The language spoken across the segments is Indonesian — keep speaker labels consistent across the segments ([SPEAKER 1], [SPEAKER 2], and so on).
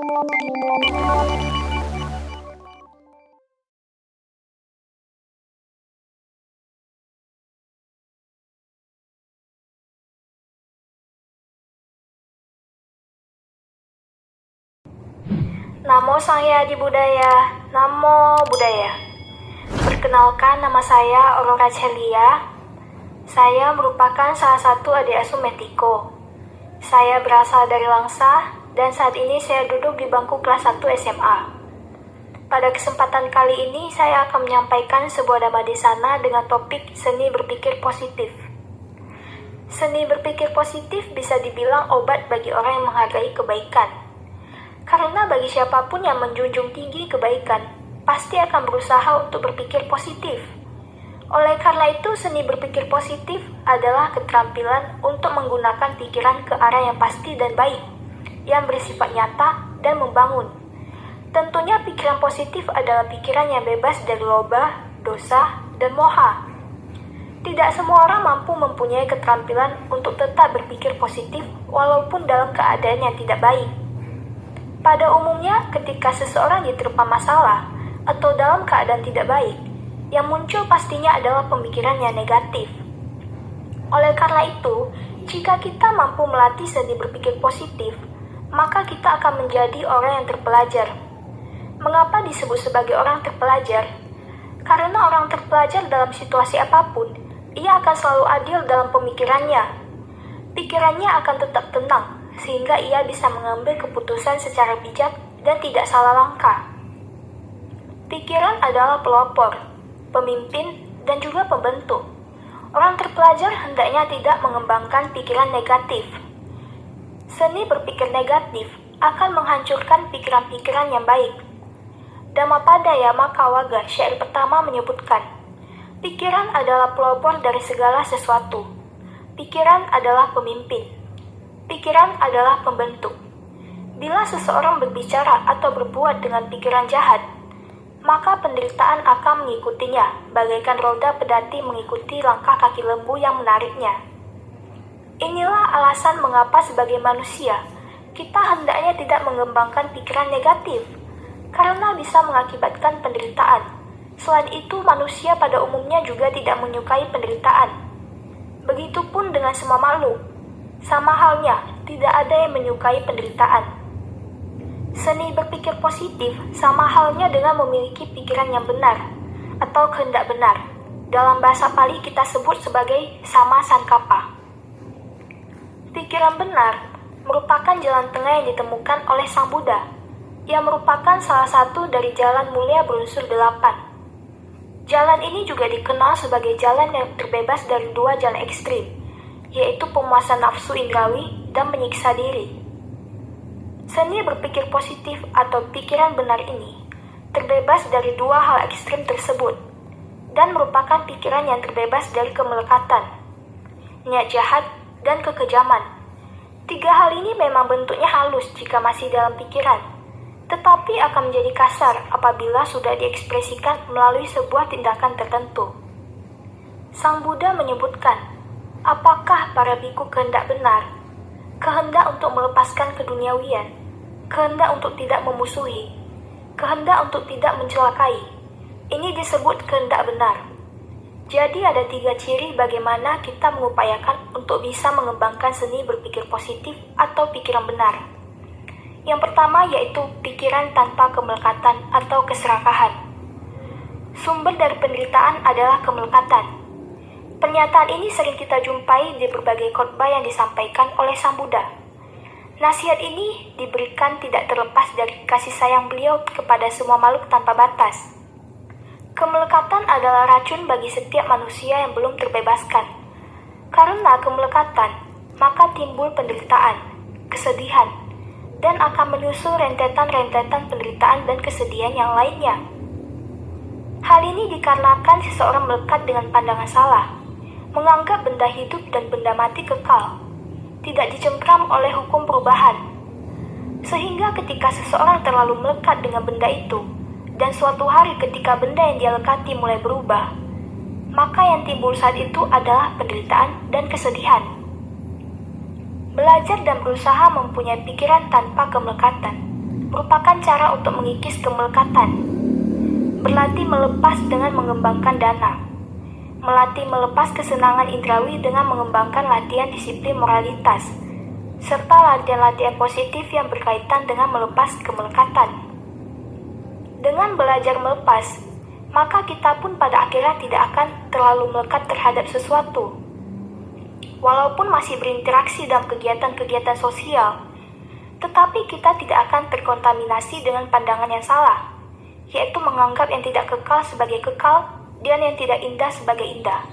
[SPEAKER 1] Namo Sang Hyadi Budaya, Namo Buddhaya. Perkenalkan, nama saya Aurora Celia. Saya merupakan salah satu adik asuh Metiko. Saya berasal dari Langsa dan saat ini saya duduk di bangku kelas 1 SMA. Pada kesempatan kali ini saya akan menyampaikan sebuah dhammadesana dengan topik seni berpikir positif. Seni berpikir positif bisa dibilang obat bagi orang yang menghargai kebaikan. Karena bagi siapapun yang menjunjung tinggi kebaikan, pasti akan berusaha untuk berpikir positif. Oleh karena itu, seni berpikir positif adalah keterampilan untuk menggunakan pikiran ke arah yang pasti dan baik, yang bersifat nyata dan membangun. Tentunya pikiran positif adalah pikiran yang bebas dari loba, dosa, dan moha. Tidak semua orang mampu mempunyai keterampilan untuk tetap berpikir positif walaupun dalam keadaan yang tidak baik. Pada umumnya, ketika seseorang diterpa masalah atau dalam keadaan tidak baik, yang muncul pastinya adalah pemikiran yang negatif. Oleh karena itu, jika kita mampu melatih seni berpikir positif, maka kita akan menjadi orang yang terpelajar. Mengapa disebut sebagai orang terpelajar? Karena orang terpelajar dalam situasi apapun, ia akan selalu adil dalam pemikirannya. Pikirannya akan tetap tenang, sehingga ia bisa mengambil keputusan secara bijak dan tidak salah langkah. Pikiran adalah pelopor, pemimpin, dan juga pembentuk. Orang terpelajar hendaknya tidak mengembangkan pikiran negatif. Seni berpikir negatif akan menghancurkan pikiran-pikiran yang baik. Dhammapada Yamakawaga, syair pertama menyebutkan, pikiran adalah pelopor dari segala sesuatu. Pikiran adalah pemimpin. Pikiran adalah pembentuk. Bila seseorang berbicara atau berbuat dengan pikiran jahat, maka penderitaan akan mengikutinya, bagaikan roda pedati mengikuti langkah kaki lembu yang menariknya. Inilah alasan mengapa sebagai manusia, kita hendaknya tidak mengembangkan pikiran negatif, karena bisa mengakibatkan penderitaan. Selain itu, manusia pada umumnya juga tidak menyukai penderitaan. Begitupun dengan semua makhluk. Sama halnya, tidak ada yang menyukai penderitaan. Seni berpikir positif sama halnya dengan memiliki pikiran yang benar atau kehendak benar. Dalam bahasa Pali kita sebut sebagai sama sankapa. Pikiran benar merupakan jalan tengah yang ditemukan oleh Sang Buddha, yang merupakan salah satu dari jalan mulia berunsur 8. Jalan ini juga dikenal sebagai jalan yang terbebas dari dua jalan ekstrim, yaitu pemuasan nafsu indrawi dan menyiksa diri. Seni berpikir positif atau pikiran benar ini terbebas dari dua hal ekstrim tersebut dan merupakan pikiran yang terbebas dari kemelekatan, niat jahat, dan kekejaman. Tiga hal ini memang bentuknya halus jika masih dalam pikiran, tetapi akan menjadi kasar apabila sudah diekspresikan melalui sebuah tindakan tertentu. Sang Buddha menyebutkan, apakah para biku kehendak benar? Kehendak untuk melepaskan keduniawian, kehendak untuk tidak memusuhi, kehendak untuk tidak mencelakai. Ini disebut kehendak benar. Jadi ada 3 ciri bagaimana kita mengupayakan untuk bisa mengembangkan seni berpikir positif atau pikiran benar. Yang pertama yaitu pikiran tanpa kemelekatan atau keserakahan. Sumber dari penderitaan adalah kemelekatan. Pernyataan ini sering kita jumpai di berbagai khotbah yang disampaikan oleh Sang Buddha. Nasihat ini diberikan tidak terlepas dari kasih sayang beliau kepada semua makhluk tanpa batas. Kemelekatan adalah racun bagi setiap manusia yang belum terbebaskan. Karena kemelekatan, maka timbul penderitaan, kesedihan, dan akan menyusul rentetan-rentetan penderitaan dan kesedihan yang lainnya. Hal ini dikarenakan seseorang melekat dengan pandangan salah, menganggap benda hidup dan benda mati kekal, tidak dicengkram oleh hukum perubahan. Sehingga ketika seseorang terlalu melekat dengan benda itu, dan suatu hari ketika benda yang dia lekati mulai berubah, maka yang timbul saat itu adalah penderitaan dan kesedihan. Belajar dan berusaha mempunyai pikiran tanpa kemelekatan merupakan cara untuk mengikis kemelekatan. Berlatih melepas dengan mengembangkan dana. Melatih melepas kesenangan indrawi dengan mengembangkan latihan disiplin moralitas, serta latihan-latihan positif yang berkaitan dengan melepas kemelekatan. Dengan belajar melepas, maka kita pun pada akhirnya tidak akan terlalu melekat terhadap sesuatu. Walaupun masih berinteraksi dalam kegiatan-kegiatan sosial, tetapi kita tidak akan terkontaminasi dengan pandangan yang salah, yaitu menganggap yang tidak kekal sebagai kekal dan yang tidak indah sebagai indah.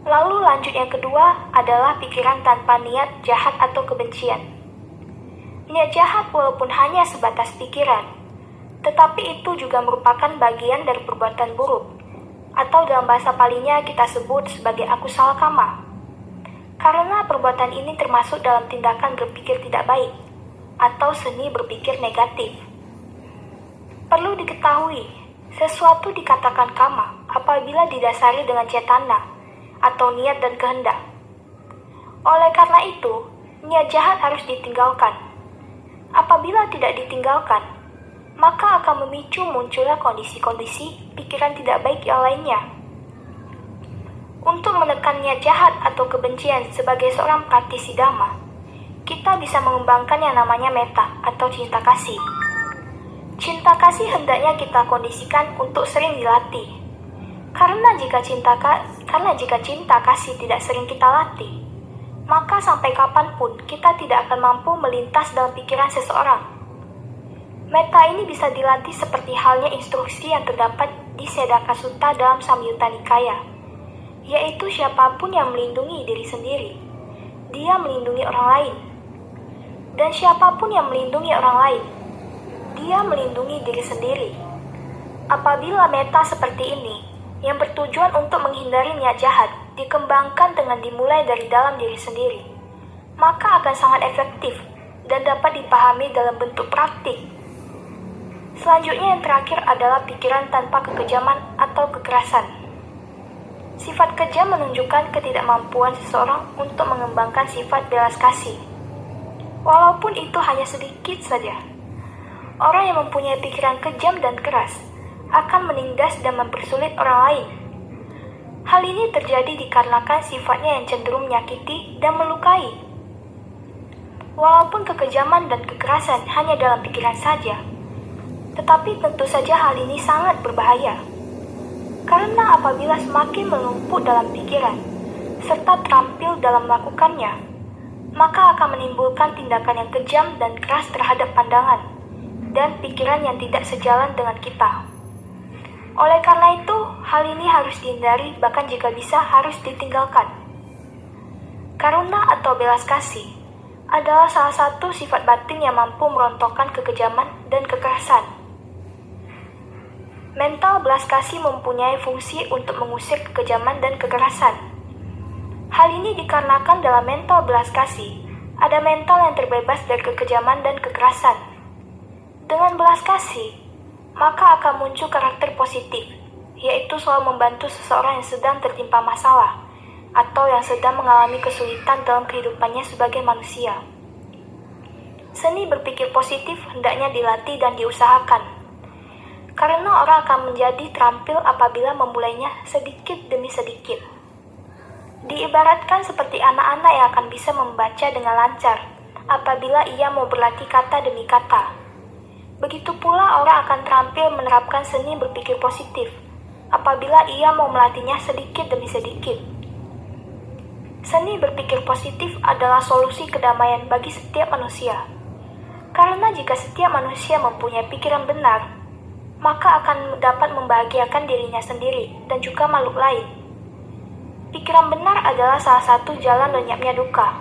[SPEAKER 1] Lalu lanjut yang kedua adalah pikiran tanpa niat jahat atau kebencian. Niat jahat walaupun hanya sebatas pikiran, tetapi itu juga merupakan bagian dari perbuatan buruk, atau dalam bahasa palinya kita sebut sebagai akusala kama. Karena perbuatan ini termasuk dalam tindakan berpikir tidak baik, atau seni berpikir negatif. Perlu diketahui, sesuatu dikatakan kama apabila didasari dengan cetana atau niat dan kehendak. Oleh karena itu, niat jahat harus ditinggalkan. Apabila tidak ditinggalkan, maka akan memicu munculnya kondisi-kondisi pikiran tidak baik yang lainnya. Untuk menekan niat jahat atau kebencian sebagai seorang praktisi dhamma, kita bisa mengembangkan yang namanya metta atau cinta kasih. Cinta kasih hendaknya kita kondisikan untuk sering dilatih. Karena jika cinta kasih tidak sering kita latih, maka sampai kapanpun kita tidak akan mampu melintas dalam pikiran seseorang. Metta ini bisa dilatih seperti halnya instruksi yang terdapat di Sedaka Sutta dalam Samyutta Nikaya, yaitu siapapun yang melindungi diri sendiri, dia melindungi orang lain. Dan siapapun yang melindungi orang lain, dia melindungi diri sendiri. Apabila metta seperti ini, yang bertujuan untuk menghindari niat jahat, dikembangkan dengan dimulai dari dalam diri sendiri, maka akan sangat efektif dan dapat dipahami dalam bentuk praktik. Selanjutnya yang terakhir adalah pikiran tanpa kekejaman atau kekerasan. Sifat kejam menunjukkan ketidakmampuan seseorang untuk mengembangkan sifat belas kasih. Walaupun itu hanya sedikit saja. Orang yang mempunyai pikiran kejam dan keras akan menindas dan mempersulit orang lain. Hal ini terjadi dikarenakan sifatnya yang cenderung menyakiti dan melukai. Walaupun kekejaman dan kekerasan hanya dalam pikiran saja, tetapi tentu saja hal ini sangat berbahaya. Karena apabila semakin menumpuk dalam pikiran, serta terampil dalam melakukannya, maka akan menimbulkan tindakan yang kejam dan keras terhadap pandangan dan pikiran yang tidak sejalan dengan kita. Oleh karena itu, hal ini harus dihindari, bahkan jika bisa harus ditinggalkan. Karuna atau belas kasih adalah salah satu sifat batin yang mampu merontokkan kekejaman dan kekerasan. Mental belas kasih mempunyai fungsi untuk mengusir kekejaman dan kekerasan. Hal ini dikarenakan dalam mental belas kasih, ada mental yang terbebas dari kekejaman dan kekerasan. Dengan belas kasih, maka akan muncul karakter positif, yaitu selalu membantu seseorang yang sedang tertimpa masalah atau yang sedang mengalami kesulitan dalam kehidupannya sebagai manusia. Seni berpikir positif hendaknya dilatih dan diusahakan, karena orang akan menjadi terampil apabila memulainya sedikit demi sedikit. Diibaratkan seperti anak-anak yang akan bisa membaca dengan lancar apabila ia mau berlatih kata demi kata. Begitu pula orang akan terampil menerapkan seni berpikir positif apabila ia mau melatihnya sedikit demi sedikit. Seni berpikir positif adalah solusi kedamaian bagi setiap manusia. Karena jika setiap manusia mempunyai pikiran benar, maka akan dapat membahagiakan dirinya sendiri dan juga makhluk lain. Pikiran benar adalah salah satu jalan lenyapnya duka.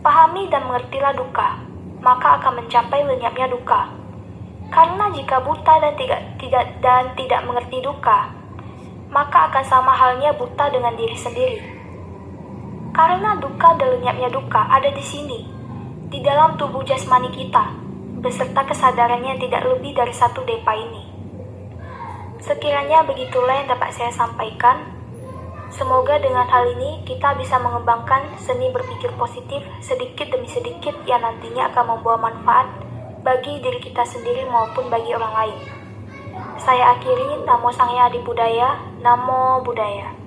[SPEAKER 1] Pahami dan mengertilah duka, maka akan mencapai lenyapnya duka. Karena jika buta dan tidak mengerti duka, maka akan sama halnya buta dengan diri sendiri. Karena duka dan lenyapnya duka ada di sini, di dalam tubuh jasmani kita, beserta kesadarannya yang tidak lebih dari 1 depa ini. Sekiranya begitulah yang dapat saya sampaikan. Semoga dengan hal ini kita bisa mengembangkan seni berpikir positif sedikit demi sedikit yang nantinya akan membawa manfaat bagi diri kita sendiri maupun bagi orang lain. Saya akhiri, Namo Sang Hyang Adibudaya, Namo Buddhaya.